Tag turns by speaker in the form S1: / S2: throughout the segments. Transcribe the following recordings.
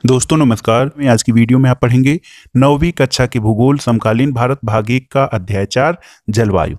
S1: दोस्तों नमस्कार। मैं आज की वीडियो में आप पढ़ेंगे 9वीं कक्षा के भूगोल समकालीन भारत भाग 1 का अध्याय 4 जलवायु।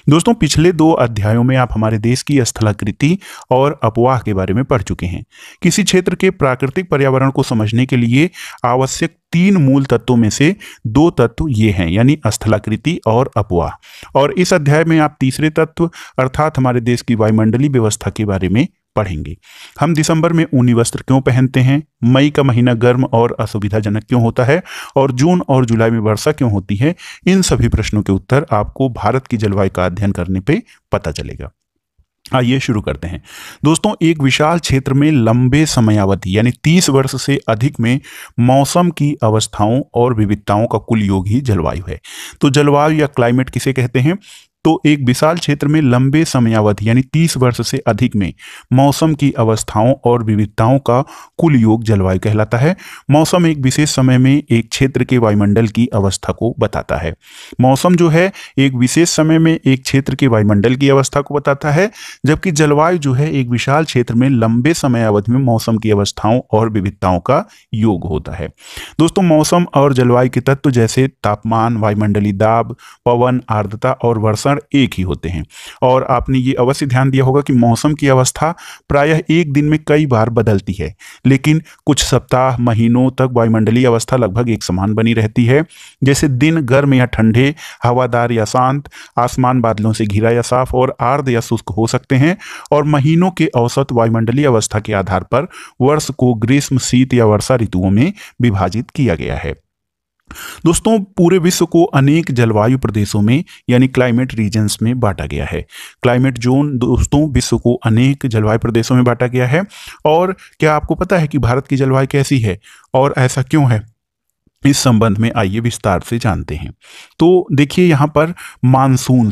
S1: दोस्तों पिछले 2 अध्यायों में आप हमारे देश की स्थलाकृति और अपवाह के बारे में पढ़ चुके हैं। किसी क्षेत्र के प्राकृतिक पर्यावरण को समझने के लिए आवश्यक 3 मूल तत्वों में से 2 तत्व ये हैं, यानी स्थलाकृति और अपवाह। और इस अध्याय में आप तीसरे तत्व अर्थात हमारे देश की वायुमंडलीय व्यवस्था के बारे में पढ़ेंगे। हम दिसंबर में ऊनी वस्त्र क्यों पहनते हैं, मई का महीना गर्म और असुविधाजनक क्यों होता है और जून और जुलाई में वर्षा क्यों होती है, इन सभी प्रश्नों के उत्तर आपको भारत की जलवायु का अध्ययन करने पे पता चलेगा। आइए शुरू करते हैं। दोस्तों एक विशाल क्षेत्र में लंबे समयावधि यानी 30 वर्ष से अधिक में मौसम की अवस्थाओं और विविधताओं का कुल योग ही जलवायु है। तो जलवायु या क्लाइमेट किसे कहते हैं? तो एक विशाल क्षेत्र में लंबे समयावधि यानी 30 वर्ष से अधिक में मौसम की अवस्थाओं और विविधताओं का कुल योग जलवायु कहलाता है। मौसम एक विशेष समय में एक क्षेत्र के वायुमंडल की अवस्था को बताता है। मौसम जो है एक विशेष समय में एक क्षेत्र के वायुमंडल की अवस्था को बताता है, जबकि जलवायु जो है एक विशाल क्षेत्र में लंबे समयावधि में मौसम की अवस्थाओं और विविधताओं का योग होता है। दोस्तों मौसम और जलवायु के तत्व जैसे तापमान, वायुमंडलीय दाब, पवन, आर्द्रता और वर्षा एक ही होते हैं। और आपने ये अवश्य ध्यान दिया होगा कि मौसम की अवस्था प्रायः एक दिन में कई बार बदलती है, लेकिन कुछ सप्ताह महीनों तक वायुमंडलीय अवस्था लगभग एक समान बनी रहती है। जैसे दिन गर्म या ठंडे, हवादार या शांत, आसमान बादलों से घिरा या साफ और आर्द्र या शुष्क हो सकते हैं। और महीनों के औसत वायुमंडलीय अवस्था के आधार पर वर्ष को ग्रीष्म, शीत या वर्षा ऋतुओं में विभाजित किया गया है। दोस्तों पूरे विश्व को अनेक जलवायु प्रदेशों में यानी क्लाइमेट रीजन्स में बांटा गया है। क्लाइमेट जोन दोस्तों विश्व को अनेक जलवायु प्रदेशों में बांटा गया है। और क्या आपको पता है कि भारत की जलवायु कैसी है और ऐसा क्यों है? इस संबंध में आइए विस्तार से जानते हैं। तो देखिए यहाँ पर मानसून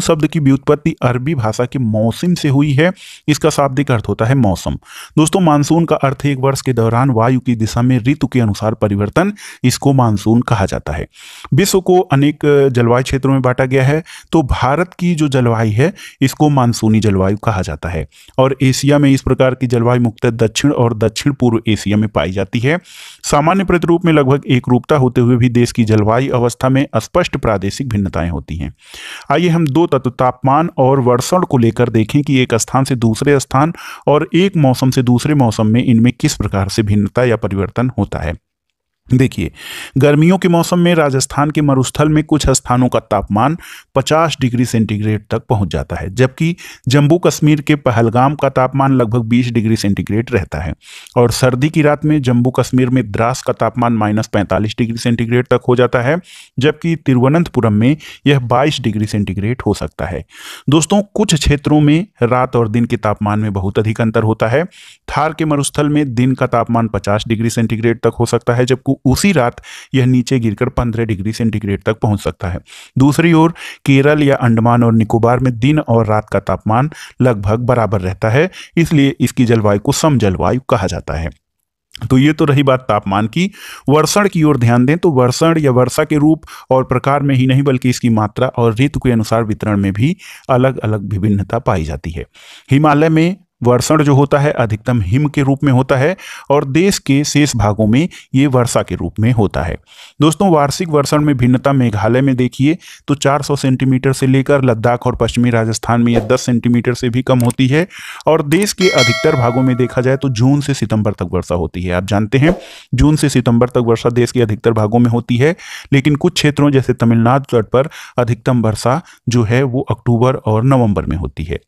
S1: शब्द की व्युत्पत्ति अरबी भाषा के मौसम से हुई है। इसका शाब्दिक अर्थ होता है मौसम। दोस्तों मानसून का अर्थ एक वर्ष के दौरान वायु की दिशा में ऋतु के अनुसार परिवर्तन, इसको मानसून कहा जाता है। विश्व को अनेक जलवायु क्षेत्रों में बांटा गया है। तो भारत की जो जलवायु है इसको मानसूनी जलवायु कहा जाता है। और एशिया में इस प्रकार की जलवायु मुख्यतः दक्षिण और दक्षिण पूर्व एशिया में पाई जाती है। सामान्य प्रतिरूप में लगभग एक रूपता होते हुए भी देश की जलवायु अवस्था में स्पष्ट प्रादेशिक भिन्नताएं होती हैं। आइए हम 2 तत्व तापमान और वर्षण को लेकर देखें कि एक स्थान से दूसरे स्थान और एक मौसम से दूसरे मौसम में इनमें किस प्रकार से भिन्नता या परिवर्तन होता है। देखिए गर्मियों के मौसम में राजस्थान के मरुस्थल में कुछ स्थानों का तापमान 50 डिग्री सेंटीग्रेड तक पहुंच जाता है, जबकि जम्मू कश्मीर के पहलगाम का तापमान लगभग 20 डिग्री सेंटीग्रेड रहता है। और सर्दी की रात में जम्मू कश्मीर में द्रास का तापमान -45 डिग्री सेंटीग्रेड तक हो जाता है, जबकि तिरुवनंतपुरम में यह 22 डिग्री सेंटीग्रेड हो सकता है। दोस्तों कुछ क्षेत्रों में रात और दिन के तापमान में बहुत अधिक अंतर होता है। थार के मरुस्थल में दिन का तापमान 50 डिग्री सेंटीग्रेड तक हो सकता है, जबकि उसी रात यह नीचे गिरकर 15 डिग्री सेंटीग्रेड तक पहुंच सकता है। दूसरी ओर केरल या अंडमान और निकोबार में दिन और रात का तापमान लगभग बराबर रहता है, इसलिए इसकी जलवायु को समजलवायु कहा जाता है। तो ये तो रही बात तापमान की। वर्षण की ओर ध्यान दें तो वर्षण या वर्षा के रूप और प्रकार में ही नहीं बल्कि इसकी मात्रा और ऋतु के अनुसार वितरण में भी अलग अलग विभिन्नता पाई जाती है। हिमालय में वर्षण जो होता है अधिकतम हिम के रूप में होता है और देश के शेष भागों में ये वर्षा के रूप में होता है। दोस्तों वार्षिक वर्षण में भिन्नता मेघालय में देखिए तो 400 सेंटीमीटर से लेकर लद्दाख और पश्चिमी राजस्थान में यह 10 सेंटीमीटर से भी कम होती है। और देश के अधिकतर भागों में देखा जाए तो जून से सितंबर तक वर्षा होती है। आप जानते हैं जून से सितंबर तक वर्षा देश के अधिकतर भागों में होती है, लेकिन कुछ क्षेत्रों जैसे तमिलनाडु तट पर अधिकतम वर्षा जो है वो अक्टूबर और नवंबर में होती है।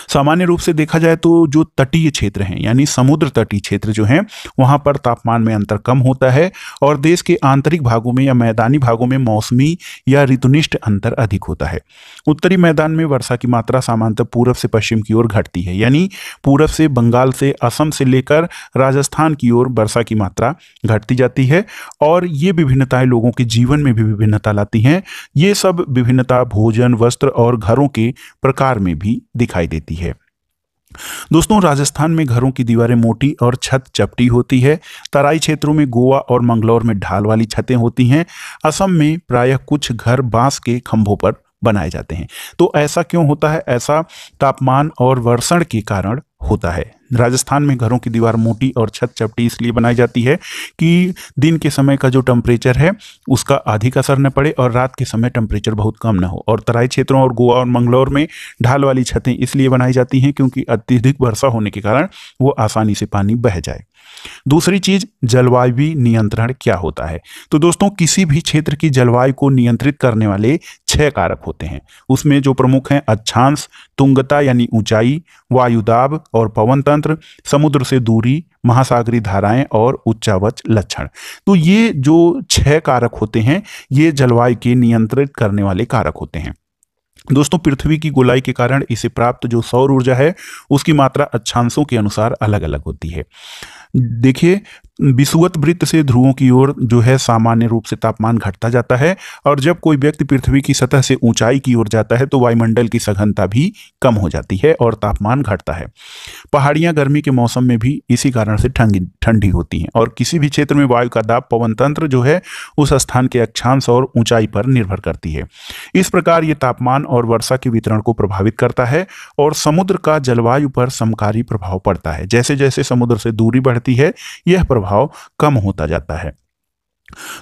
S1: सामान्य रूप से देखा जाए तो जो तटीय क्षेत्र हैं यानी समुद्र तटीय क्षेत्र जो हैं वहां पर तापमान में अंतर कम होता है और देश के आंतरिक भागों में या मैदानी भागों में मौसमी या ऋतुनिष्ठ अंतर अधिक होता है। उत्तरी मैदान में वर्षा की मात्रा सामान्यतः पूरब से पश्चिम की ओर घटती है, यानी पूरब से बंगाल से असम से लेकर राजस्थान की ओर वर्षा की मात्रा घटती जाती है। और ये विभिन्नताएं लोगों के जीवन में भी विभिन्नता लाती हैं। ये सब विभिन्नता भोजन, वस्त्र और घरों के प्रकार में भी दिखाई देती है। दोस्तों राजस्थान में घरों की दीवारें मोटी और छत चपटी होती है। तराई क्षेत्रों में गोवा और मंगलौर में ढाल वाली छतें होती हैं। असम में प्रायः कुछ घर बांस के खंभों पर बनाए जाते हैं। तो ऐसा क्यों होता है? ऐसा तापमान और वर्षण के कारण होता है। राजस्थान में घरों की दीवार मोटी और छत चपटी इसलिए बनाई जाती है कि दिन के समय का जो टेम्परेचर है उसका अधिक असर न पड़े और रात के समय टेम्परेचर बहुत कम न हो। और तराई क्षेत्रों और गोवा और मंगलौर में ढाल वाली छतें इसलिए बनाई जाती हैं क्योंकि अत्यधिक वर्षा होने के कारण वो आसानी से पानी बह जाए। दूसरी चीज, जलवायु नियंत्रण क्या होता है? तो दोस्तों, किसी भी क्षेत्र की जलवायु को नियंत्रित करने वाले 6 कारक होते हैं। उसमें जो प्रमुख हैं अक्षांश, तुंगता यानी ऊंचाई, वायुदाब और पवन तंत्र, समुद्र से दूरी, महासागरीय धाराएं और उच्चावच लक्षण। तो ये जो 6 कारक होते हैं ये जलवायु के नियंत्रित करने वाले कारक होते हैं। दोस्तों, पृथ्वी की गोलाई के कारण इसे प्राप्त जो सौर ऊर्जा है उसकी मात्रा अक्षांशों के अनुसार अलग अलग होती है। देखिए, विषुवत वृत्त से ध्रुवों की ओर जो है सामान्य रूप से तापमान घटता जाता है और जब कोई व्यक्ति पृथ्वी की सतह से ऊंचाई की ओर जाता है तो वायुमंडल की सघनता भी कम हो जाती है और तापमान घटता है। पहाड़ियां गर्मी के मौसम में भी इसी कारण से ठंडी होती हैं और किसी भी क्षेत्र में वायु का दाब पवन तंत्र जो है उस स्थान के अक्षांश और ऊंचाई पर निर्भर करती है। इस प्रकार ये तापमान और वर्षा के वितरण को प्रभावित करता है और समुद्र का जलवायु पर समकारी प्रभाव पड़ता है। जैसे जैसे समुद्र से दूरी बढ़ती है यह प्रभाव कम होता जाता है।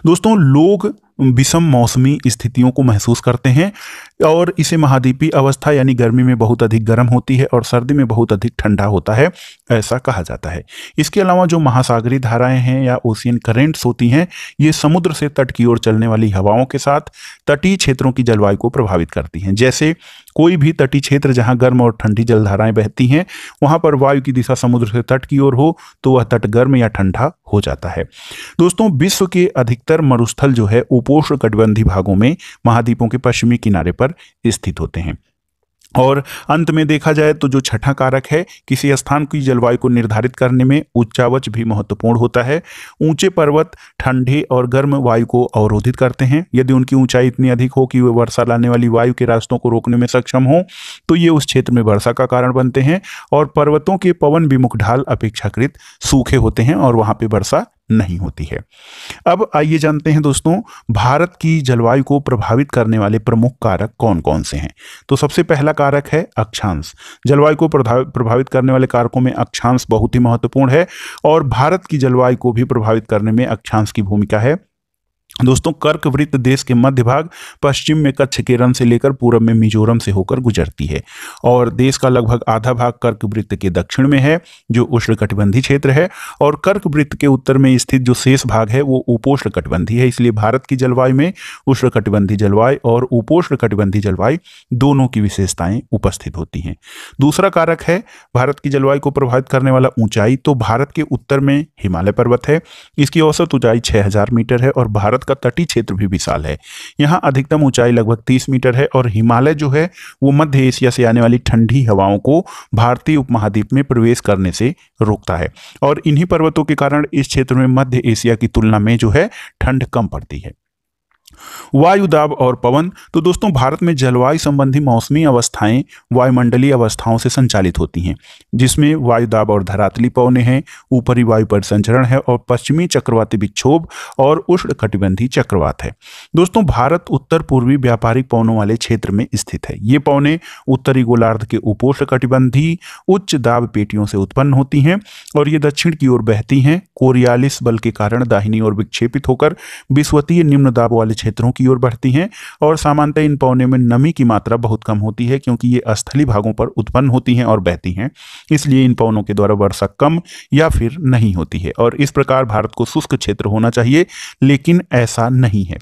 S1: दोस्तों, लोग विषम मौसमी स्थितियों को महसूस करते हैं और इसे महाद्वीपीय अवस्था यानी गर्मी में बहुत अधिक गर्म होती है और सर्दी में बहुत अधिक ठंडा होता है, ऐसा कहा जाता है। इसके अलावा जो महासागरीय धाराएं हैं या ओशियन करेंट्स होती हैं ये समुद्र से तट की ओर चलने वाली हवाओं के साथ तटीय क्षेत्रों की जलवायु को प्रभावित करती हैं। जैसे कोई भी तटीय क्षेत्र जहां गर्म और ठंडी जलधाराएं बहती हैं वहां पर वायु की दिशा समुद्र से तट की ओर हो तो वह तट गर्म या ठंडा हो जाता है। दोस्तों, विश्व के अधिकतर मरुस्थल जो है उपोष्णकटिबंधीय भागों में महाद्वीपों के पश्चिमी किनारे पर स्थित होते हैं। और अंत में देखा जाए तो जो छठा कारक है किसी स्थान की जलवायु को निर्धारित करने में उच्चावच भी महत्वपूर्ण होता है। ऊंचे पर्वत ठंडे और गर्म वायु को अवरोधित करते हैं। यदि उनकी ऊंचाई इतनी अधिक हो कि वे वर्षा लाने वाली वायु के रास्तों को रोकने में सक्षम हो तो ये उस क्षेत्र में वर्षा का कारण बनते हैं। और पर्वतों के पवन विमुख ढाल अपेक्षाकृत सूखे होते हैं और वहां पर वर्षा नहीं होती है। अब आइए जानते हैं दोस्तों, भारत की जलवायु को प्रभावित करने वाले प्रमुख कारक कौन कौन से हैं। तो सबसे पहला कारक है अक्षांश। जलवायु को प्रभावित करने वाले कारकों में अक्षांश बहुत ही महत्वपूर्ण है और भारत की जलवायु को भी प्रभावित करने में अक्षांश की भूमिका है। दोस्तों, कर्क वृत्त देश के मध्य भाग पश्चिम में कच्छ के रण से लेकर पूरब में मिजोरम से होकर गुजरती है और देश का लगभग आधा भाग कर्क वृत्त के दक्षिण में है जो उष्णकटिबंधीय क्षेत्र है और कर्क वृत्त के उत्तर में स्थित जो शेष भाग है वो उपोष्णकटिबंधीय है। इसलिए भारत की जलवायु में उष्णकटिबंधीय जलवायु और उपोष्णकटिबंधीय जलवायु दोनों की विशेषताएं उपस्थित होती हैं। दूसरा कारक है भारत की जलवायु को प्रभावित करने वाला ऊंचाई। तो भारत के उत्तर में हिमालय पर्वत है, इसकी औसत ऊंचाई 6000 मीटर है और भारत का तटीय क्षेत्र भी विशाल है। यहाँ अधिकतम ऊंचाई लगभग 30 मीटर है और हिमालय जो है वो मध्य एशिया से आने वाली ठंडी हवाओं को भारतीय उपमहाद्वीप में प्रवेश करने से रोकता है और इन्हीं पर्वतों के कारण इस क्षेत्र में मध्य एशिया की तुलना में जो है ठंड कम पड़ती है। वायु दाब और पवन। तो दोस्तों, भारत में जलवायु संबंधी मौसमी अवस्थाएं वायुमंडलीय अवस्थाओं से संचालित होती हैं जिसमें वायु दाब और धरातली पवनें हैं, ऊपरी वायु परिसंचरण है और पश्चिमी चक्रवाती विक्षोभ और उष्णकटिबंधीय चक्रवात है। दोस्तों, भारत उत्तर पूर्वी व्यापारिक पवनों वाले क्षेत्र में स्थित है। ये पवनें उत्तरी गोलार्ध के उपोष्णकटिबंधीय उच्च दाब पेटियों से उत्पन्न होती हैं और ये दक्षिण की ओर बहती हैं। कोरियालिस बल के कारण दाहिनी ओर विक्षेपित होकर विषुवतीय निम्न दाब वाले क्षेत्रों की ओर बढ़ती हैं और सामान्यतः इन पवनों में नमी की मात्रा बहुत कम होती है क्योंकि ये स्थलीय भागों पर उत्पन्न होती हैं और बहती हैं। इसलिए इन पवनों के द्वारा वर्षा कम या फिर नहीं होती है और इस प्रकार भारत को शुष्क क्षेत्र होना चाहिए, लेकिन ऐसा नहीं है।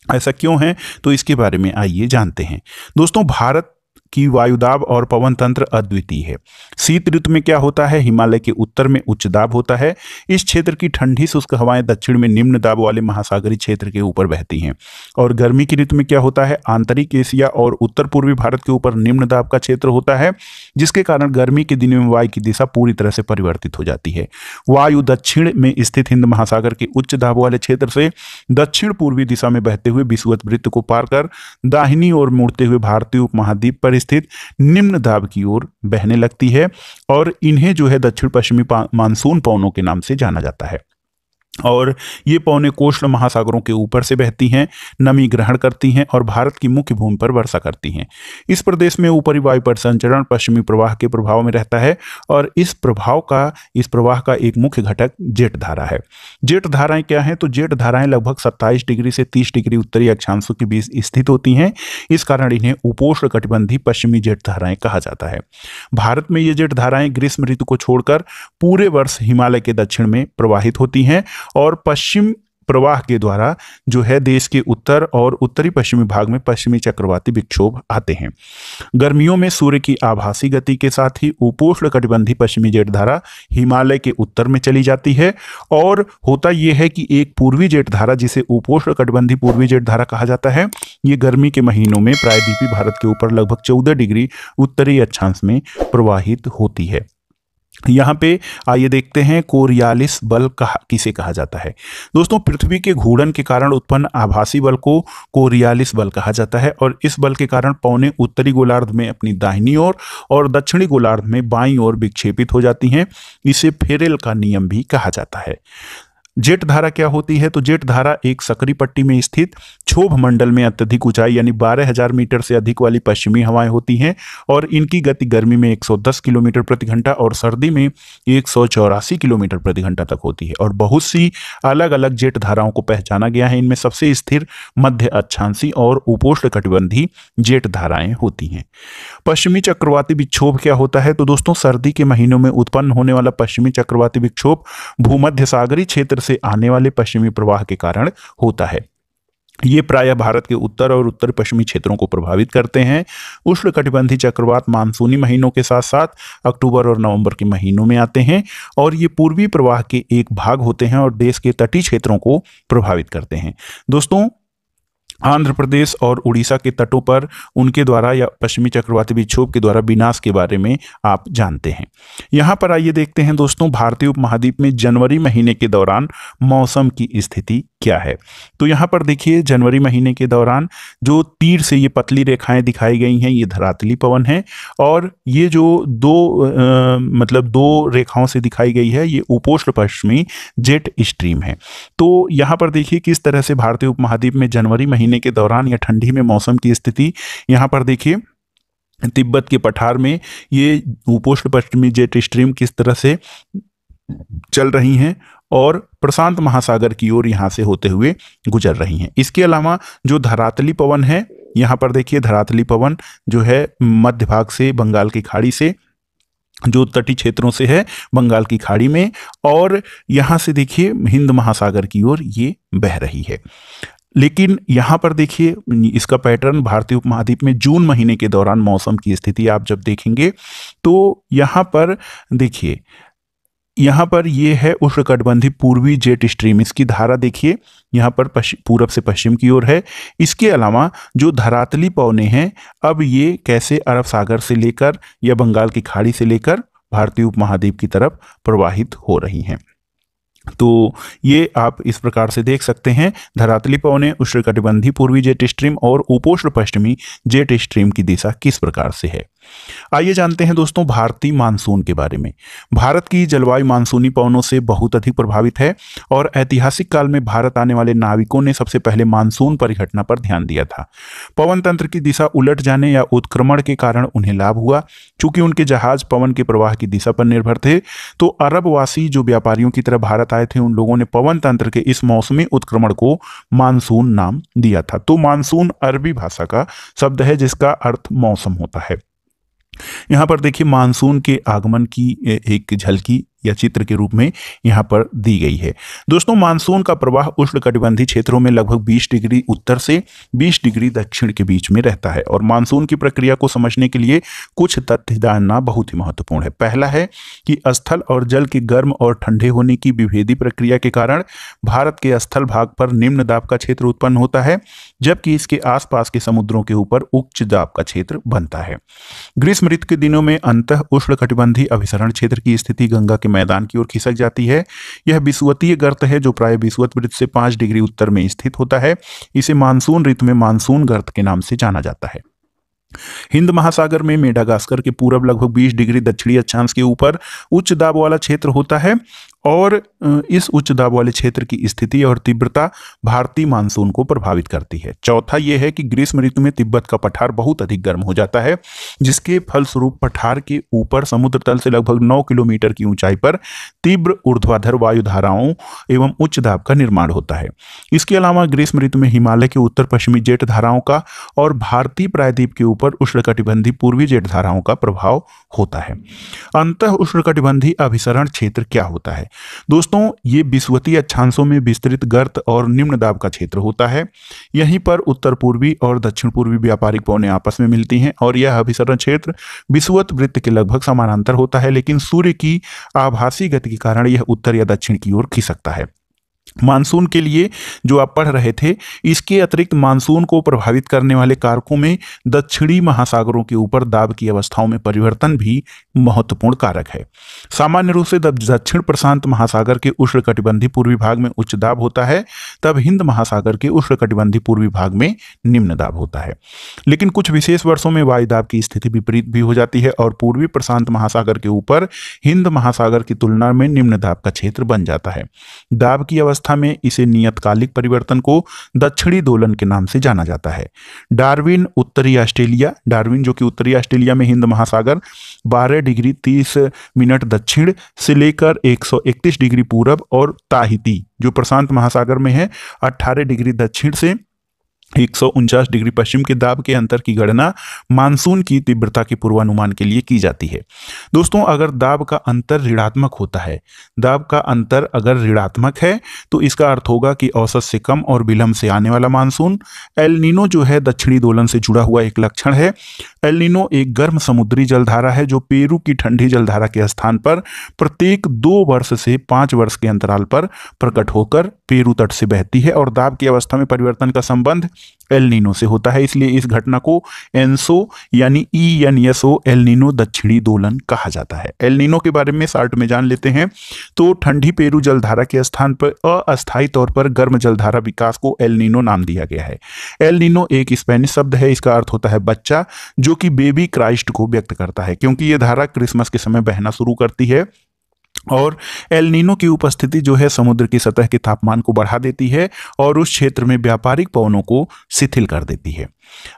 S1: ऐसा क्यों है तो इसके बारे में आइए जानते हैं। दोस्तों, भारत की वायुदाब और पवन तंत्र अद्वितीय है। शीत ऋतु में क्या होता है, हिमालय के उत्तर में उच्च दाब होता है। इस क्षेत्र की ठंडी शुष्क हवाएं दक्षिण में निम्न दाब वाले महासागरीय क्षेत्र के ऊपर बहती हैं। और गर्मी की ऋतु में क्या होता है, आंतरिक एशिया और उत्तर पूर्वी भारत के ऊपर निम्न दाब का क्षेत्र होता है जिसके कारण गर्मी के दिनों में वायु की दिशा पूरी तरह से परिवर्तित हो जाती है। वायु दक्षिण में स्थित हिंद महासागर के उच्च दाब वाले क्षेत्र से दक्षिण पूर्वी दिशा में बहते हुए विषुवत वृत्त को पार कर दाहिनी ओर मुड़ते हुए भारतीय उपमहाद्वीप पर स्थित निम्न दाब की ओर बहने लगती है और इन्हें जो है दक्षिण पश्चिमी मानसून पवनों के नाम से जाना जाता है। और ये पौने कोस्ट महासागरों के ऊपर से बहती हैं, नमी ग्रहण करती हैं और भारत की मुख्य भूमि पर वर्षा करती हैं। इस प्रदेश में ऊपरी वायु परिसंचरण पश्चिमी प्रवाह के प्रभाव में रहता है और इस प्रवाह का एक मुख्य घटक जेट धारा है। जेट धाराएं क्या हैं? तो जेट धाराएं लगभग 27 डिग्री से 30 डिग्री उत्तरी अक्षांशों के बीच स्थित होती हैं। इस कारण इन्हें उपोष्ण कटिबंधी पश्चिमी जेट धाराएं कहा जाता है। भारत में ये जेट धाराएं ग्रीष्म ऋतु को छोड़कर पूरे वर्ष हिमालय के दक्षिण में प्रवाहित होती हैं और पश्चिम प्रवाह के द्वारा जो है देश के उत्तर और उत्तरी पश्चिमी भाग में पश्चिमी चक्रवाती विक्षोभ आते हैं। गर्मियों में सूर्य की आभासी गति के साथ ही उपोष्ण कटिबंधी पश्चिमी जेट धारा हिमालय के उत्तर में चली जाती है और होता यह है कि एक पूर्वी जेट धारा जिसे उपोष्ण कटिबंधी पूर्वी जेट धारा कहा जाता है, ये गर्मी के महीनों में प्रायद्वीपीय भारत के ऊपर लगभग 14 डिग्री उत्तरी अक्षांश में प्रवाहित होती है। यहाँ पे आइए देखते हैं कोरियालिस बल किसे कहा जाता है। दोस्तों, पृथ्वी के घूर्णन के कारण उत्पन्न आभासी बल को कोरियालिस बल कहा जाता है और इस बल के कारण पौने उत्तरी गोलार्ध में अपनी दाहिनी ओर और दक्षिणी गोलार्ध में बाईं ओर विक्षेपित हो जाती हैं। इसे फेरेल का नियम भी कहा जाता है। जेट धारा क्या होती है? तो जेट धारा एक सकरी पट्टी में स्थित क्षोभ मंडल में अत्यधिक ऊंचाई यानी 12,000 मीटर से अधिक वाली पश्चिमी हवाएं होती हैं और इनकी गति गर्मी में 110 किलोमीटर प्रति घंटा और सर्दी में 184 किलोमीटर प्रति घंटा तक होती है। और बहुत सी अलग अलग जेट धाराओं को पहचाना गया है। इनमें सबसे स्थिर मध्य अक्षांशी और उपोष्ण कटिबंधी जेट धाराएं होती हैं। पश्चिमी चक्रवाती विक्षोभ क्या होता है? तो दोस्तों, सर्दी के महीनों में उत्पन्न होने वाला पश्चिमी चक्रवाती विक्षोभ भूमध्य सागरीय क्षेत्र से आने वाले पश्चिमी प्रवाह के कारण होता है। ये प्रायः भारत के उत्तर और उत्तर पश्चिमी क्षेत्रों को प्रभावित करते हैं। उष्णकटिबंधी चक्रवात मानसूनी महीनों के साथ साथ अक्टूबर और नवंबर के महीनों में आते हैं और ये पूर्वी प्रवाह के एक भाग होते हैं और देश के तटीय क्षेत्रों को प्रभावित करते हैं। दोस्तों, आंध्र प्रदेश और उड़ीसा के तटों पर उनके द्वारा या पश्चिमी चक्रवाती विक्षोभ के द्वारा विनाश के बारे में आप जानते हैं। यहाँ पर आइए देखते हैं दोस्तों, भारतीय उपमहाद्वीप में जनवरी महीने के दौरान मौसम की स्थिति क्या है। तो यहाँ पर देखिए, जनवरी महीने के दौरान जो तीर से ये पतली रेखाएं दिखाई गई हैं, ये धरातली पवन है और ये जो दो रेखाओं से दिखाई गई है, ये उपोष्ण पश्चिमी जेट स्ट्रीम है। तो यहाँ पर देखिए किस तरह से भारतीय उपमहाद्वीप में जनवरी महीने के दौरान या ठंडी में मौसम की स्थिति। यहाँ पर देखिए तिब्बत के पठार में ये उपोष्ण पश्चिमी जेट स्ट्रीम किस तरह से चल रही हैं और प्रशांत महासागर की ओर यहाँ से होते हुए गुजर रही हैं। इसके अलावा जो धरातली पवन है, यहाँ पर देखिए धरातली पवन जो है मध्य भाग से बंगाल की खाड़ी से, जो तटीय क्षेत्रों से है बंगाल की खाड़ी में, और यहाँ से देखिए हिंद महासागर की ओर ये बह रही है। लेकिन यहाँ पर देखिए इसका पैटर्न भारतीय उपमहाद्वीप में जून महीने के दौरान मौसम की स्थिति आप जब देखेंगे तो यहाँ पर देखिए, यहाँ पर ये है उष्णकटिबंधी पूर्वी जेट स्ट्रीम। इसकी धारा देखिए यहाँ पर पूरब से पश्चिम की ओर है। इसके अलावा जो धरातली पवनें हैं, अब ये कैसे अरब सागर से लेकर या बंगाल की खाड़ी से लेकर भारतीय उपमहाद्वीप की तरफ प्रवाहित हो रही हैं। तो ये आप इस प्रकार से देख सकते हैं, धरातली पवनें, उष्णकटिबंधी पूर्वी जेट स्ट्रीम और उपोष्ण पश्चिमी जेट स्ट्रीम की दिशा किस प्रकार से है। आइए जानते हैं दोस्तों भारतीय मानसून के बारे में। भारत की जलवायु मानसूनी पवनों से बहुत अधिक प्रभावित है और ऐतिहासिक काल में भारत आने वाले नाविकों ने सबसे पहले मानसून परिघटना पर ध्यान दिया था। पवन तंत्र की दिशा उलट जाने या उत्क्रमण के कारण उन्हें लाभ हुआ। चूंकि उनके जहाज पवन के प्रवाह की दिशा पर निर्भर थे, तो अरबवासी जो व्यापारियों की तरह भारत आए थे, उन लोगों ने पवन तंत्र के इस मौसमी उत्क्रमण को मानसून नाम दिया था। तो मानसून अरबी भाषा का शब्द है जिसका अर्थ मौसम होता है। यहाँ पर देखिए मानसून के आगमन की एक झलकी या चित्र के रूप में यहाँ पर दी गई है। दोस्तों, मानसून का प्रवाह उष्णकटिबंधी क्षेत्रों में लगभग 20 डिग्री उत्तर से 20 डिग्री दक्षिण के बीच में रहता है और मानसून की प्रक्रिया को समझने के लिए कुछ तथ्य जानना बहुत ही महत्वपूर्ण है। पहला है कि स्थल और जल के गर्म और ठंडे होने की विभेदी प्रक्रिया के कारण भारत के स्थल भाग पर निम्न दाब का क्षेत्र उत्पन्न होता है, जबकि इसके आसपास के समुद्रों के ऊपर उच्च दाब का क्षेत्र बनता है। ग्रीष्म ऋतु के दिनों में अंतः उष्णकटिबंधी अभिसरण क्षेत्र की स्थिति गंगा के मैदान की ओर खिसक जाती है। यह विषुवतीय गर्त है जो प्राय विषुवत वृत्त से 5 डिग्री उत्तर में स्थित होता है। इसे मानसून ऋतु में मानसून गर्त के नाम से जाना जाता है। हिंद महासागर में मेडागास्कर के पूरब लगभग 20 डिग्री दक्षिणी अक्षांश के ऊपर उच्च दाब वाला क्षेत्र होता है और इस उच्च दाब वाले क्षेत्र की स्थिति और तीव्रता भारतीय मानसून को प्रभावित करती है। चौथा यह है कि ग्रीष्म ऋतु में तिब्बत का पठार बहुत अधिक गर्म हो जाता है, जिसके फलस्वरूप पठार के ऊपर समुद्र तल से लगभग 9 किलोमीटर की ऊंचाई पर तीव्र ऊर्ध्वाधर वायु धाराओं एवं उच्च दाब का निर्माण होता है। इसके अलावा ग्रीष्म ऋतु में हिमालय के उत्तर पश्चिमी जेट धाराओं का और भारतीय प्रायद्वीप के ऊपर उष्णकटिबंधीय पूर्वी जेट धाराओं का प्रभाव होता है। अंतः उष्णकटिबंधीय अभिसरण क्षेत्र क्या होता है? दोस्तों, ये विषुवतीय अक्षांशों में विस्तृत गर्त और निम्न दाब का क्षेत्र होता है। यहीं पर उत्तर पूर्वी और दक्षिण पूर्वी व्यापारिक पवनें आपस में मिलती हैं और यह अभिसरण क्षेत्र विषुवत वृत्त के लगभग समानांतर होता है, लेकिन सूर्य की आभासी गति के कारण यह उत्तर या दक्षिण की ओर खिसकता है। मानसून के लिए जो आप पढ़ रहे थे, इसके अतिरिक्त मानसून को प्रभावित करने वाले कारकों में दक्षिणी महासागरों के ऊपर दाब की अवस्थाओं में परिवर्तन भी महत्वपूर्ण कारक है। सामान्य रूप से जब दक्षिण प्रशांत महासागर के उष्णकटिबंधीय पूर्वी भाग में उच्च दाब होता है, तब हिंद महासागर के उष्णकटिबंधीय पूर्वी भाग में निम्न दाब होता है। लेकिन कुछ विशेष वर्षों में वायु दाब की स्थिति विपरीत भी हो जाती है और पूर्वी प्रशांत महासागर के ऊपर हिंद महासागर की तुलना में निम्न दाब का क्षेत्र बन जाता है। दाब की अवस्था में इसे नियतकालिक परिवर्तन को दक्षिणी दोलन के नाम से जाना जाता है। डार्विन उत्तरी ऑस्ट्रेलिया, डार्विन जो कि उत्तरी ऑस्ट्रेलिया में हिंद महासागर 12 डिग्री 30 मिनट दक्षिण से लेकर 131 डिग्री पूरब और ताहिती जो प्रशांत महासागर में है 18 डिग्री दक्षिण से 149 डिग्री पश्चिम के दाब के अंतर की गणना मानसून की तीव्रता के पूर्वानुमान के लिए की जाती है। दोस्तों, अगर दाब का अंतर ऋणात्मक होता है, दाब का अंतर अगर ऋणात्मक है तो इसका अर्थ होगा कि औसत से कम और विलंब से आने वाला मानसून। एल नीनो जो है दक्षिणी दोलन से जुड़ा हुआ एक लक्षण है। एल नीनो एक गर्म समुद्री जलधारा है जो पेरू की ठंडी जलधारा के स्थान पर प्रत्येक 2 वर्ष से 5 वर्ष के अंतराल पर प्रकट होकर पेरू तट से बहती है और दाब की अवस्था में परिवर्तन का संबंध एल नीनो से होता है। इसलिए इस घटना को एनसो यानी ENSO एल नीनो दक्षिणी दोलन कहा जाता है। एल नीनो के बारे में शॉर्ट में जान लेते हैं तो ठंडी पेरू जलधारा के स्थान पर अस्थायी तौर पर गर्म जलधारा विकास को एल नीनो नाम दिया गया है। एल नीनो एक स्पेनिश शब्द है, इसका अर्थ होता है बच्चा, जो कि बेबी क्राइस्ट को व्यक्त करता है क्योंकि यह धारा क्रिसमस के समय बहना शुरू करती है और एल नीनो की उपस्थिति जो है समुद्र की सतह के तापमान को बढ़ा देती है और उस क्षेत्र में व्यापारिक पवनों को शिथिल कर देती है।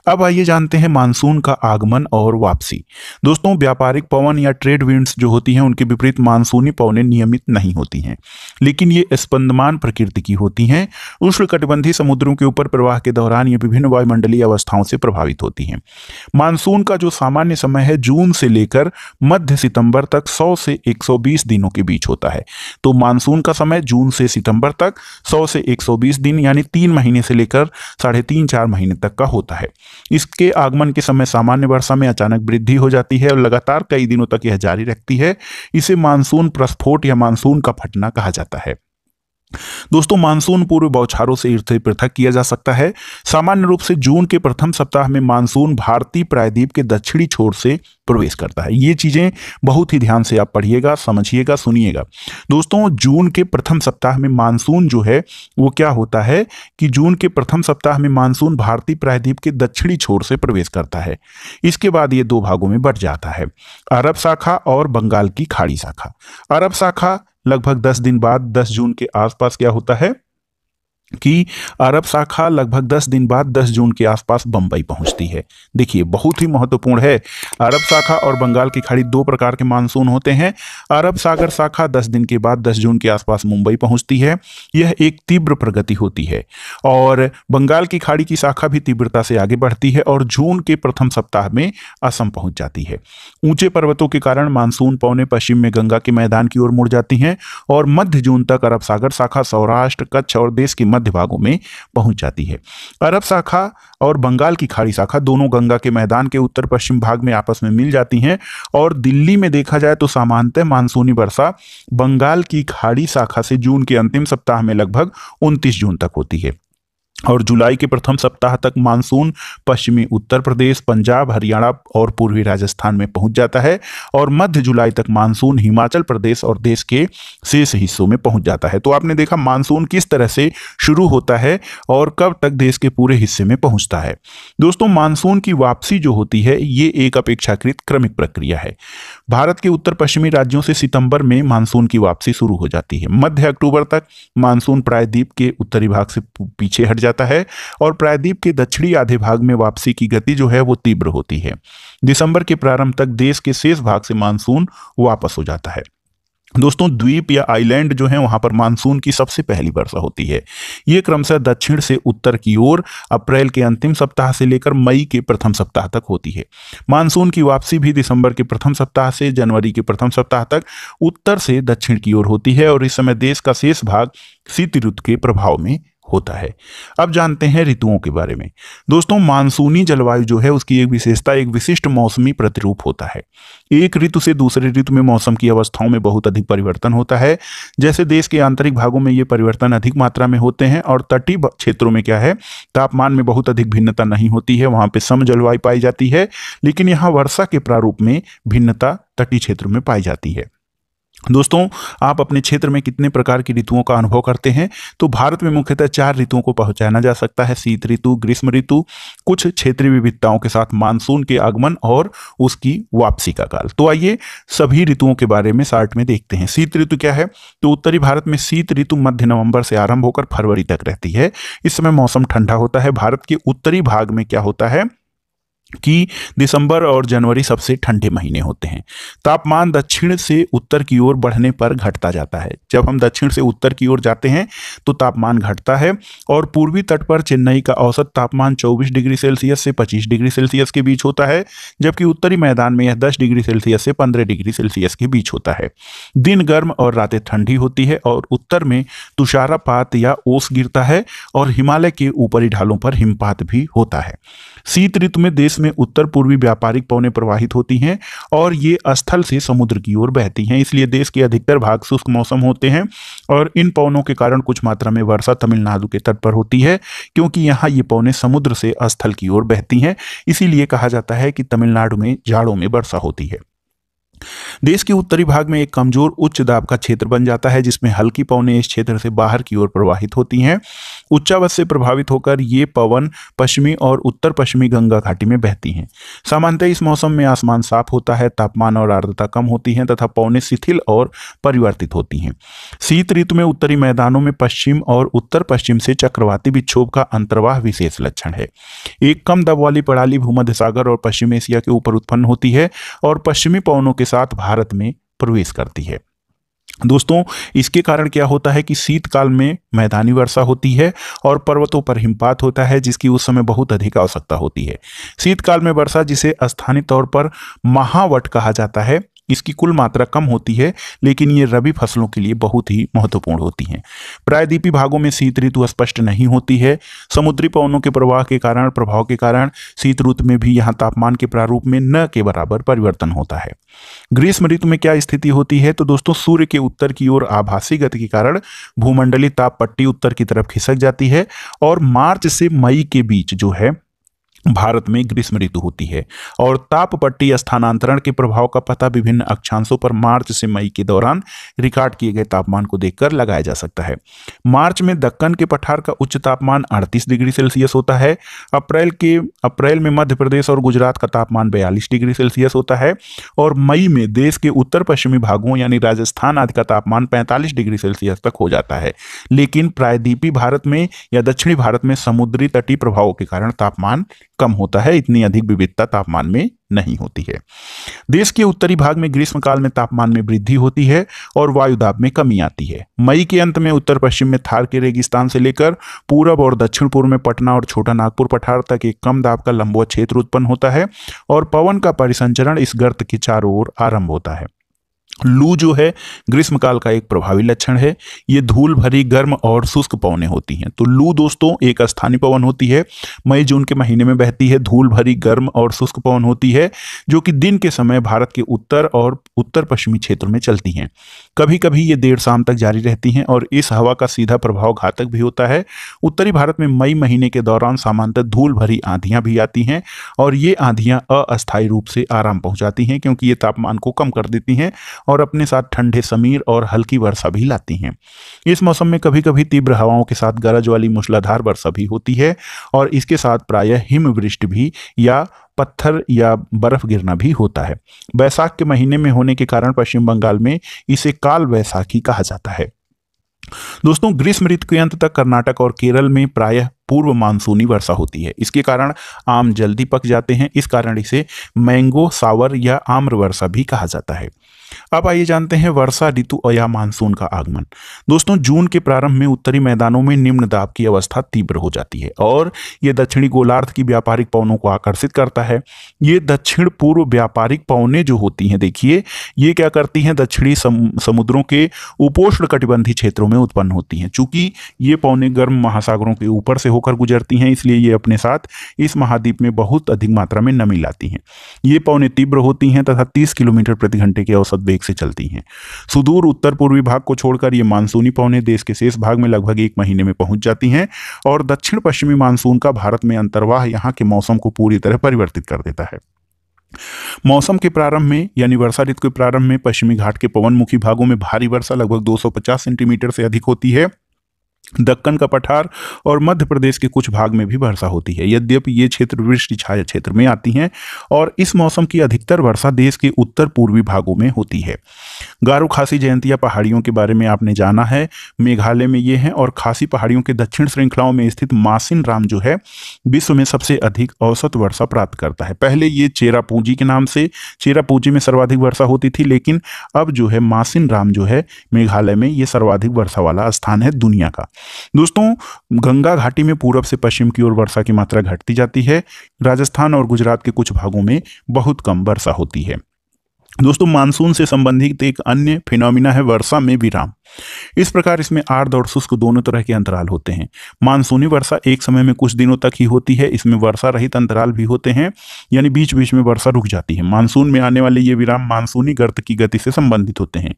S1: अब आइए जानते हैं मानसून का आगमन और वापसी। दोस्तों, व्यापारिक पवन या ट्रेड विंड्स जो होती हैं उनके विपरीत मानसूनी पवनें नियमित नहीं होती हैं, लेकिन ये स्पंदमान प्रकृति की होती हैं। उष्णकटिबंधीय समुद्रों के ऊपर प्रवाह के दौरान ये विभिन्न वायुमंडलीय अवस्थाओं से प्रभावित होती हैं। मानसून का जो सामान्य समय है जून से लेकर मध्य सितंबर तक 100 से 120 दिनों के बीच होता है। तो मानसून का समय जून से सितंबर तक 100 से 120 दिन यानी 3 महीने से लेकर 3.5-4 महीने तक का होता है। इसके आगमन के समय सामान्य वर्षा में अचानक वृद्धि हो जाती है और लगातार कई दिनों तक यह जारी रहती है। इसे मानसून प्रस्फोट या मानसून का फटना कहा जाता है। दोस्तों, मानसून पूर्व बौछारों से इसे पृथक किया जा सकता है। सामान्य रूप से जून के प्रथम सप्ताह में मानसून भारतीय प्रायद्वीप के दक्षिणी छोर से प्रवेश करता है। ये चीजें बहुत ही ध्यान से आप पढ़िएगा, समझिएगा, सुनिएगा। दोस्तों, जून के प्रथम सप्ताह में मानसून जो है वो क्या होता है कि जून के प्रथम सप्ताह में मानसून भारतीय प्रायद्वीप के दक्षिणी छोर से प्रवेश करता है। इसके बाद ये 2 भागों में बंट जाता है, अरब शाखा और बंगाल की खाड़ी शाखा। अरब शाखा लगभग 10 दिन बाद 10 जून के आसपास क्या होता है कि अरब शाखा लगभग 10 दिन बाद 10 जून के आसपास बंबई पहुंचती है। देखिए, बहुत ही महत्वपूर्ण है। अरब शाखा और बंगाल की खाड़ी 2 प्रकार के मानसून होते हैं। अरब सागर शाखा 10 दिन के बाद 10 जून के आसपास मुंबई पहुंचती है। यह एक तीव्र प्रगति होती है और बंगाल की खाड़ी की शाखा भी तीव्रता से आगे बढ़ती है और जून के प्रथम सप्ताह में असम पहुंच जाती है। ऊंचे पर्वतों के कारण मानसून पवनें पश्चिम में गंगा के मैदान की ओर मुड़ जाती हैं और मध्य जून तक अरब सागर शाखा सौराष्ट्र, कच्छ और देश के मध्य भागों में पहुंच जाती है। अरब शाखा और बंगाल की खाड़ी शाखा दोनों गंगा के मैदान के उत्तर पश्चिम भाग में आपस में मिल जाती हैं और दिल्ली में देखा जाए तो सामान्यतः मानसूनी वर्षा बंगाल की खाड़ी शाखा से जून के अंतिम सप्ताह में लगभग 29 जून तक होती है और जुलाई के प्रथम सप्ताह तक मानसून पश्चिमी उत्तर प्रदेश, पंजाब, हरियाणा और पूर्वी राजस्थान में पहुंच जाता है और मध्य जुलाई तक मानसून हिमाचल प्रदेश और देश के शेष हिस्सों में पहुंच जाता है। तो आपने देखा मानसून किस तरह से शुरू होता है और कब तक देश के पूरे हिस्से में पहुंचता है। दोस्तों, मानसून की वापसी जो होती है ये एक अपेक्षाकृत क्रमिक प्रक्रिया है। भारत के उत्तर पश्चिमी राज्यों से सितंबर में मानसून की वापसी शुरू हो जाती है। मध्य अक्टूबर तक मानसून प्रायद्वीप के उत्तरी भाग से पीछे हट जाता है और प्रायद्वीप के दक्षिणी आधे भाग में वापसी की गति जो है वो तीव्र होती है। दिसंबर के प्रारंभ तक देश के शेष भाग से मानसून वापस हो जाता है। दोस्तों, द्वीप या आइलैंड जो है वहां पर मानसून की सबसे पहली वर्षा होती है। ये क्रमशः दक्षिण से उत्तर की ओर अप्रैल के अंतिम सप्ताह से लेकर मई के प्रथम सप्ताह तक होती है। मानसून की वापसी भी दिसंबर के प्रथम सप्ताह से जनवरी के प्रथम सप्ताह तक उत्तर से दक्षिण की ओर होती है और इस समय देश का शेष भाग शीत ऋतु के प्रभाव में होता है। अब जानते हैं ऋतुओं के बारे में। दोस्तों, मानसूनी जलवायु जो है उसकी एक विशेषता एक विशिष्ट मौसमी प्रतिरूप होता है। एक ऋतु से दूसरे ऋतु में मौसम की अवस्थाओं में बहुत अधिक परिवर्तन होता है। जैसे देश के आंतरिक भागों में ये परिवर्तन अधिक मात्रा में होते हैं और तटीय क्षेत्रों में क्या है, तापमान में बहुत अधिक भिन्नता नहीं होती है, वहां पे सम जलवायु पाई जाती है। लेकिन यहाँ वर्षा के प्रारूप में भिन्नता तटीय क्षेत्रों में पाई जाती है। दोस्तों, आप अपने क्षेत्र में कितने प्रकार की ऋतुओं का अनुभव करते हैं? तो भारत में मुख्यतः 4 ऋतुओं को पहचाना जा सकता है: शीत ऋतु, ग्रीष्म ऋतु, कुछ क्षेत्रीय विविधताओं के साथ मानसून के आगमन और उसकी वापसी का काल। तो आइए सभी ऋतुओं के बारे में शार्ट में देखते हैं। शीत ऋतु क्या है? तो उत्तरी भारत में शीत ऋतु मध्य नवंबर से आरंभ होकर फरवरी तक रहती है। इस समय मौसम ठंडा होता है। भारत के उत्तरी भाग में क्या होता है कि दिसंबर और जनवरी सबसे ठंडे महीने होते हैं। तापमान दक्षिण से उत्तर की ओर बढ़ने पर घटता जाता है। जब हम दक्षिण से उत्तर की ओर जाते हैं तो तापमान घटता है और पूर्वी तट पर चेन्नई का औसत तापमान 24 डिग्री सेल्सियस से 25 डिग्री सेल्सियस के बीच होता है, जबकि उत्तरी मैदान में यह 10 डिग्री सेल्सियस से 15 डिग्री सेल्सियस के बीच होता है। दिन गर्म और रातें ठंडी होती है और उत्तर में तुषारपात या ओस गिरता है और हिमालय के ऊपरी ढालों पर हिमपात भी होता है। शीत ऋतु में देश में उत्तर पूर्वी व्यापारिक पवनें प्रवाहित होती हैं और ये स्थल से समुद्र की ओर बहती हैं, इसलिए देश के अधिकतर भाग शुष्क मौसम होते हैं और इन पवनों के कारण कुछ मात्रा में वर्षा तमिलनाडु के तट पर होती है, क्योंकि यहाँ ये पवनें समुद्र से स्थल की ओर बहती हैं। इसीलिए कहा जाता है कि तमिलनाडु में जाड़ों में वर्षा होती है। देश के उत्तरी भाग में एक कमजोर उच्च दाब का क्षेत्र बन जाता है, जिसमें हल्की पवनें इस क्षेत्र से बाहर की ओर प्रवाहित होती हैं। उच्चावच से प्रभावित होकर ये पवन पश्चिमी और उत्तर पश्चिमी गंगा घाटी में बहती हैं। सामान्यतः इस मौसम में आसमान साफ होता है, तापमान और आर्द्रता कम होती है तथा पवनें शिथिल और परिवर्तित होती हैं। शीत ऋतु में उत्तरी मैदानों में पश्चिम और उत्तर पश्चिम से चक्रवाती विक्षोभ का अंतर्वाह विशेष लक्षण है। एक कम दबाव वाली प्रणाली भूमध्य सागर और पश्चिम एशिया के ऊपर उत्पन्न होती है और पश्चिमी पवनों के साथ भारत में प्रवेश करती है। दोस्तों, इसके कारण क्या होता है कि शीतकाल में मैदानी वर्षा होती है और पर्वतों पर हिमपात होता है, जिसकी उस समय बहुत अधिक आवश्यकता होती है। शीतकाल में वर्षा, जिसे स्थानीय तौर पर महावट कहा जाता है, इसकी कुल मात्रा कम होती है, लेकिन ये रबी फसलों के लिए बहुत ही महत्वपूर्ण होती हैं। प्रायद्वीपीय भागों में शीत ऋतु स्पष्ट नहीं होती है। समुद्री पवनों के प्रभाव के कारण शीत ऋतु में भी यहाँ तापमान के प्रारूप में न के बराबर परिवर्तन होता है। ग्रीष्म ऋतु में क्या स्थिति होती है? तो दोस्तों, सूर्य के उत्तर की ओर आभासी गति के कारण भूमंडलीय ताप पट्टी उत्तर की तरफ खिसक जाती है और मार्च से मई के बीच जो है भारत में ग्रीष्म ऋतु होती है और ताप पट्टी स्थानांतरण के प्रभाव का पता विभिन्न अक्षांशों पर मार्च से मई के दौरान रिकॉर्ड किए गए तापमान को देखकर लगाया जा सकता है। मार्च में दक्कन के पठार का उच्च तापमान 38 डिग्री सेल्सियस होता है। अप्रैल में मध्य प्रदेश और गुजरात का तापमान 42 डिग्री सेल्सियस होता है और मई में देश के उत्तर पश्चिमी भागों यानी राजस्थान आदि का तापमान 45 डिग्री सेल्सियस तक हो जाता है। लेकिन प्रायद्वीपीय भारत में या दक्षिणी भारत में समुद्री तटीय प्रभावों के कारण तापमान कम होता है, इतनी अधिक विविधता तापमान में नहीं होती है। देश के उत्तरी भाग में ग्रीष्मकाल में तापमान में वृद्धि होती है और वायुदाब में कमी आती है। मई के अंत में उत्तर पश्चिम में थार के रेगिस्तान से लेकर पूरब और दक्षिण पूर्व में पटना और छोटा नागपुर पठार तक एक कम दाब का लंबवत क्षेत्र उत्पन्न होता है और पवन का परिसंचरण इस गर्त के चारों ओर आरंभ होता है। लू जो है ग्रीष्मकाल का एक प्रभावी लक्षण है। ये धूल भरी गर्म और शुष्क पवनें होती हैं। तो लू दोस्तों एक स्थानीय पवन होती है, मई जून के महीने में बहती है, धूल भरी गर्म और शुष्क पवन होती है जो कि दिन के समय भारत के उत्तर और उत्तर पश्चिमी क्षेत्रों में चलती हैं। कभी कभी ये देर शाम तक जारी रहती हैं और इस हवा का सीधा प्रभाव घातक भी होता है। उत्तरी भारत में मई महीने के दौरान सामान्यतः धूल भरी आंधियां भी आती हैं और ये आंधियां अस्थायी रूप से आराम पहुंचाती हैं, क्योंकि ये तापमान को कम कर देती हैं और अपने साथ ठंडे समीर और हल्की वर्षा भी लाती हैं। इस मौसम में कभी कभी तीव्र हवाओं के साथ गरज वाली मूसलाधार वर्षा भी होती है और इसके साथ प्रायः हिमवृष्टि भी या पत्थर या बर्फ गिरना भी होता है। बैसाख के महीने में होने के कारण पश्चिम बंगाल में इसे काल वैसाखी कहा जाता है। दोस्तों, ग्रीष्म ऋतु के अंत तक कर्नाटक और केरल में प्रायः पूर्व मानसूनी वर्षा होती है। इसके कारण आम जल्दी पक जाते हैं। इस कारण इसे मैंगो सावर या आम्र वर्षा भी कहा जाता है। अब आइए जानते हैं वर्षा ऋतु या मानसून का आगमन। दोस्तों, जून के प्रारंभ में उत्तरी मैदानों में निम्न दाब की अवस्था तीव्र हो जाती है और यह दक्षिणी गोलार्ध की व्यापारिक पवनों को आकर्षित करता है। ये दक्षिण पूर्व व्यापारिक पवनें जो होती हैं, देखिए ये क्या करती हैं, दक्षिणी समुद्रों के उपोष्ण कटिबंधीय क्षेत्रों में उत्पन्न होती हैं। चूंकि ये पवनें गर्म महासागरों के ऊपर से होकर गुजरती हैं, इसलिए ये अपने साथ इस महाद्वीप में बहुत अधिक मात्रा में नमी लाती हैं। ये पवनें तीव्र होती हैं तथा 30 किलोमीटर प्रति घंटे के औसत वेग से चलती हैं। सुदूर उत्तर पूर्वी भाग को छोड़कर ये मानसूनी पवनें देश के शेष भाग में लगभग 1 महीने में पहुंच जाती हैं और दक्षिण पश्चिमी मानसून का भारत में अंतर्वाह यहां के मौसम को पूरी तरह परिवर्तित कर देता है। मौसम के प्रारंभ में यानी वर्षा ऋतु के प्रारंभ में पश्चिमी घाट के पवनमुखी भागों में भारी वर्षा लगभग 250 सेंटीमीटर से अधिक होती है। दक्कन का पठार और मध्य प्रदेश के कुछ भाग में भी वर्षा होती है। यद्यपि ये क्षेत्र वृष्टि छाया क्षेत्र में आती हैं और इस मौसम की अधिकतर वर्षा देश के उत्तर पूर्वी भागों में होती है। गारो खासी जयंतिया पहाड़ियों के बारे में आपने जाना है, मेघालय में ये हैं और खासी पहाड़ियों के दक्षिण श्रृंखलाओं में स्थित मासिन राम जो है विश्व में सबसे अधिक औसत वर्षा प्राप्त करता है। पहले ये चेरापूंजी के नाम से चेरापूंजी में सर्वाधिक वर्षा होती थी, लेकिन अब जो है मासिन राम जो है मेघालय में ये सर्वाधिक वर्षा वाला स्थान है दुनिया का। दोस्तों, गंगा घाटी में पूरब से पश्चिम की ओर वर्षा की मात्रा घटती जाती है। राजस्थान और गुजरात के कुछ भागों में बहुत कम वर्षा होती है। दोस्तों, मानसून से संबंधित एक अन्य फिनोमिना है वर्षा में विराम। इस प्रकार इसमें आर्द्र और शुष्क दोनों तरह के अंतराल होते हैं। मानसूनी वर्षा एक समय में कुछ दिनों तक ही होती है। इसमें वर्षा रहित अंतराल भी होते हैं, यानी बीच बीच में वर्षा रुक जाती है। मानसून में आने वाले ये विराम मानसूनी गर्त की गति से संबंधित होते हैं।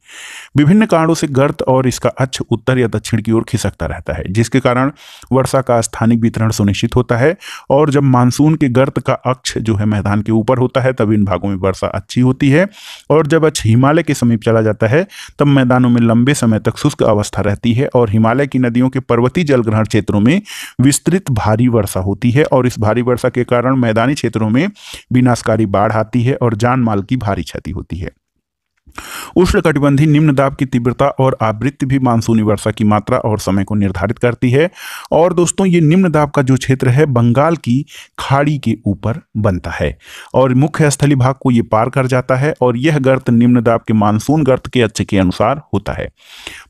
S1: विभिन्न कारणों से गर्त और इसका अक्ष उत्तर या दक्षिण की ओर खिसकता रहता है, जिसके कारण वर्षा का स्थानिक वितरण सुनिश्चित होता है। और जब मानसून के गर्त का अक्ष जो है मैदान के ऊपर होता है, तब इन भागों में वर्षा अच्छी होती है और जब अक्ष हिमालय के समीप चला जाता है, तब मैदानों में लंबे समय तक शुष्क अवस्था रहती है और हिमालय की नदियों के पर्वतीय जलग्रहण क्षेत्रों में विस्तृत भारी वर्षा होती है। और इस भारी वर्षा के कारण मैदानी क्षेत्रों में विनाशकारी बाढ़ आती है और जान माल की भारी क्षति होती है। उष्णकटिबंधीय निम्न दाब की तीव्रता और आवृत्ति भी मानसूनी वर्षा की मात्रा और समय को निर्धारित करती है। और दोस्तों, ये निम्न दाब का जो क्षेत्र है बंगाल की खाड़ी के ऊपर बनता है और मुख्य स्थलीय भाग को ये पार कर जाता है और यह गर्त निम्न दाब के मानसून गर्त के अक्ष के अनुसार होता है।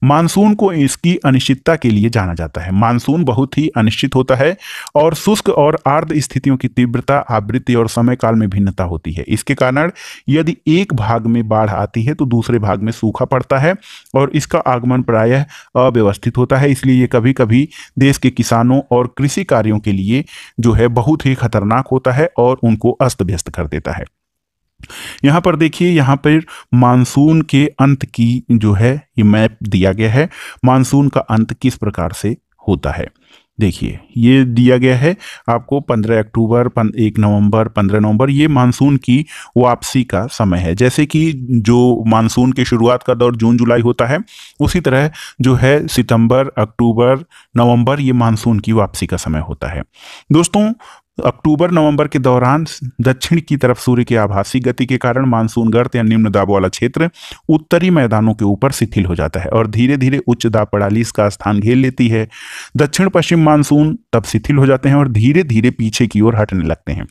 S1: मानसून को इसकी अनिश्चितता के लिए जाना जाता है। मानसून बहुत ही अनिश्चित होता है और शुष्क और आर्द्र स्थितियों की तीव्रता, आवृत्ति और समय काल में भिन्नता होती है। इसके कारण यदि एक भाग में बाढ़ आती है तो दूसरे भाग में सूखा पड़ता है और इसका आगमन प्रायः अव्यवस्थित होता है। इसलिए ये कभी कभी देश के किसानों और कृषि कार्यों के लिए जो है बहुत ही खतरनाक होता है और उनको अस्त व्यस्त कर देता है। यहाँ पर देखिए, यहाँ पर मानसून के अंत की जो है ये मैप दिया गया है। मानसून का अंत किस प्रकार से होता है, देखिए ये दिया गया है आपको 15 अक्टूबर, 1 नवंबर, 15 नवंबर, ये मानसून की वापसी का समय है। जैसे कि जो मानसून के शुरुआत का दौर जून जुलाई होता है, उसी तरह जो है सितंबर, अक्टूबर, नवंबर ये मानसून की वापसी का समय होता है। दोस्तों, अक्टूबर नवंबर के दौरान दक्षिण की तरफ सूर्य की आभासी गति के कारण मानसून गर्त या निम्न दाब वाला क्षेत्र उत्तरी मैदानों के ऊपर शिथिल हो जाता है और धीरे धीरे उच्च दाब प्रणाली इसका स्थान घेर लेती है। दक्षिण पश्चिम मानसून तब शिथिल हो जाते हैं और धीरे धीरे पीछे की ओर हटने लगते हैं।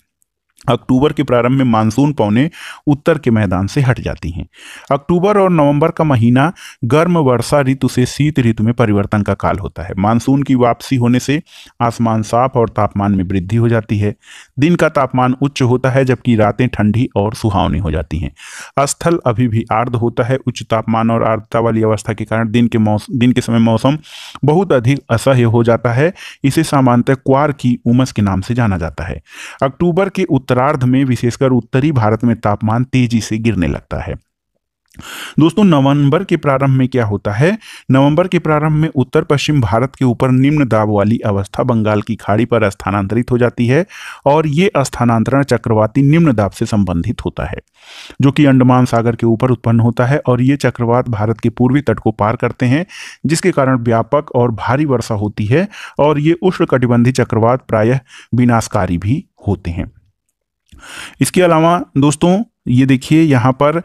S1: अक्टूबर के प्रारंभ में मानसून पवनें उत्तर के मैदान से हट जाती हैं। अक्टूबर और नवंबर का महीना गर्म वर्षा ऋतु से शीत ऋतु में परिवर्तन का काल होता है। मानसून की वापसी होने से आसमान साफ और तापमान में वृद्धि हो जाती है। दिन का तापमान उच्च होता है जबकि रातें ठंडी और सुहावनी हो जाती हैं। स्थल अभी भी आर्द्र होता है। उच्च तापमान और आर्द्रता वाली अवस्था के कारण दिन के समय मौसम बहुत अधिक असह्य हो जाता है। इसे सामान्यतः क्वार की उमस के नाम से जाना जाता है। अक्टूबर के उत्तरार्ध में विशेषकर उत्तरी भारत में तापमान तेजी से गिरने लगता है। दोस्तों नवंबर के प्रारंभ में क्या होता है, नवंबर के प्रारंभ में उत्तर पश्चिम भारत के ऊपर निम्न दाब वाली अवस्था बंगाल की खाड़ी पर स्थानांतरित हो जाती है और ये स्थानांतरण चक्रवाती निम्न दाब से संबंधित होता है जो कि अंडमान सागर के ऊपर उत्पन्न होता है और ये चक्रवात भारत के पूर्वी तट को पार करते हैं जिसके कारण व्यापक और भारी वर्षा होती है और ये उष्णकटिबंधीय चक्रवात प्रायः विनाशकारी भी होते हैं। इसके अलावा दोस्तों ये देखिए यहाँ पर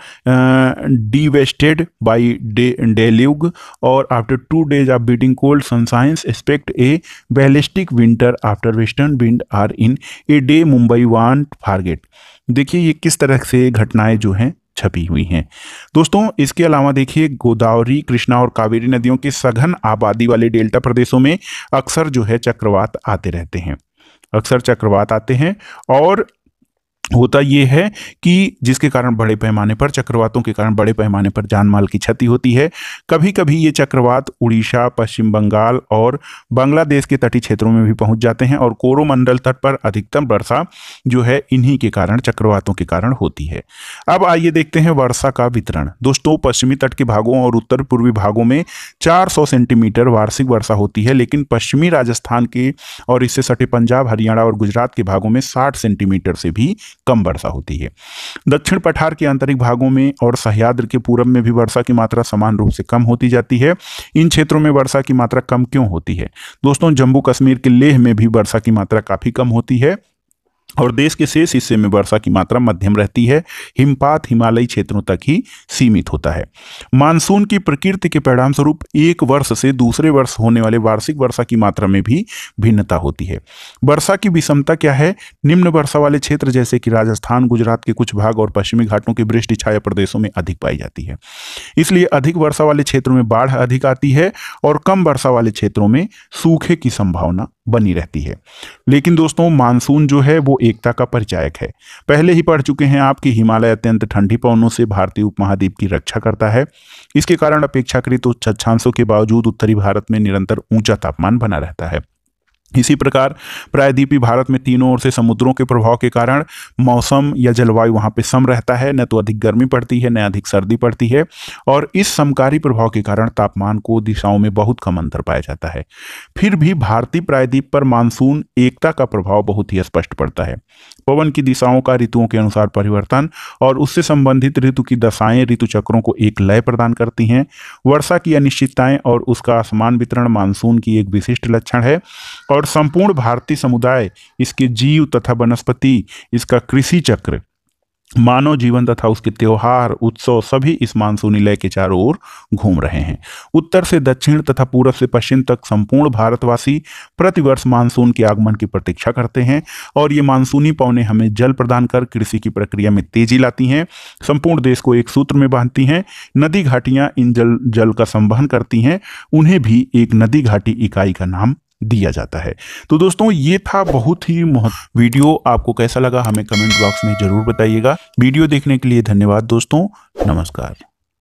S1: डिवेस्टेड बाई डेल्यूग और after 2 days of beating cold सनशाइंस expect A ballistic winter after western wind are in a day Mumbai want forget. देखिए ये किस तरह से घटनाएं जो हैं छपी हुई हैं। दोस्तों इसके अलावा देखिए गोदावरी, कृष्णा और कावेरी नदियों के सघन आबादी वाले डेल्टा प्रदेशों में अक्सर जो है चक्रवात आते रहते हैं, अक्सर चक्रवात आते हैं और होता ये है कि जिसके कारण बड़े पैमाने पर, चक्रवातों के कारण बड़े पैमाने पर जान माल की क्षति होती है। कभी कभी ये चक्रवात उड़ीसा, पश्चिम बंगाल और बांग्लादेश के तटीय क्षेत्रों में भी पहुंच जाते हैं और कोरोमंडल तट पर अधिकतम वर्षा जो है इन्हीं के कारण, चक्रवातों के कारण होती है। अब आइए देखते हैं वर्षा का वितरण। दोस्तों पश्चिमी तट के भागों और उत्तर पूर्वी भागों में 400 सेंटीमीटर वार्षिक वर्षा होती है, लेकिन पश्चिमी राजस्थान के और इससे सटे पंजाब, हरियाणा और गुजरात के भागों में 60 सेंटीमीटर से भी कम वर्षा होती है। दक्षिण पठार के आंतरिक भागों में और सह्याद्री के पूरब में भी वर्षा की मात्रा समान रूप से कम होती जाती है। इन क्षेत्रों में वर्षा की मात्रा कम क्यों होती है? दोस्तों जम्मू कश्मीर के लेह में भी वर्षा की मात्रा काफी कम होती है और देश के शेष हिस्से में वर्षा की मात्रा मध्यम रहती है। हिमपात हिमालयी क्षेत्रों तक ही सीमित होता है। मानसून की प्रकृति के परिणाम स्वरूप एक वर्ष से दूसरे वर्ष होने वाले वार्षिक वर्षा की मात्रा में भी भिन्नता होती है। वर्षा की विषमता क्या है? निम्न वर्षा वाले क्षेत्र जैसे कि राजस्थान, गुजरात के कुछ भाग और पश्चिमी घाटों के वृष्टि छाया प्रदेशों में अधिक पाई जाती है। इसलिए अधिक वर्षा वाले क्षेत्रों में बाढ़ अधिक आती है और कम वर्षा वाले क्षेत्रों में सूखे की संभावना बनी रहती है। लेकिन दोस्तों मानसून जो है वो एकता का परिचायक है। पहले ही पढ़ चुके हैं आप कि हिमालय अत्यंत ठंडी पवनों से भारतीय उपमहाद्वीप की रक्षा करता है। इसके कारण अपेक्षाकृत उच्च अक्षांशों के बावजूद उत्तरी भारत में निरंतर ऊंचा तापमान बना रहता है। इसी प्रकार प्रायद्वीपीय भारत में तीनों ओर से समुद्रों के प्रभाव के कारण मौसम या जलवायु वहां पे सम रहता है, न तो अधिक गर्मी पड़ती है न अधिक सर्दी पड़ती है और इस समकारी प्रभाव के कारण तापमान को दिशाओं में बहुत कम अंतर पाया जाता है। फिर भी भारतीय प्रायद्वीप पर मानसून एकता का प्रभाव बहुत ही स्पष्ट पड़ता है। पवन की दिशाओं का ऋतुओं के अनुसार परिवर्तन और उससे संबंधित ऋतु की दशाएं ऋतु चक्रों को एक लय प्रदान करती हैं। वर्षा की अनिश्चितताएं और उसका असमान वितरण मानसून की एक विशिष्ट लक्षण है और संपूर्ण भारतीय समुदाय, इसके जीव तथा वनस्पति, इसका कृषि चक्र, मानव जीवन तथा उसके त्योहार उत्सव सभी इस मानसूनी लय के चारों ओर घूम रहे हैं। उत्तर से दक्षिण तथा पूरब से पश्चिम तक संपूर्ण भारतवासी प्रतिवर्ष मानसून के आगमन की प्रतीक्षा करते हैं और ये मानसूनी पवनें हमें जल प्रदान कर कृषि की प्रक्रिया में तेजी लाती हैं, संपूर्ण देश को एक सूत्र में बांधती हैं। नदी घाटियां इन जल का संवहन करती हैं, उन्हें भी एक नदी घाटी इकाई का नाम दिया जाता है। तो दोस्तों ये था बहुत ही वीडियो। आपको कैसा लगा हमें कमेंट बॉक्स में जरूर बताइएगा। वीडियो देखने के लिए धन्यवाद दोस्तों, नमस्कार।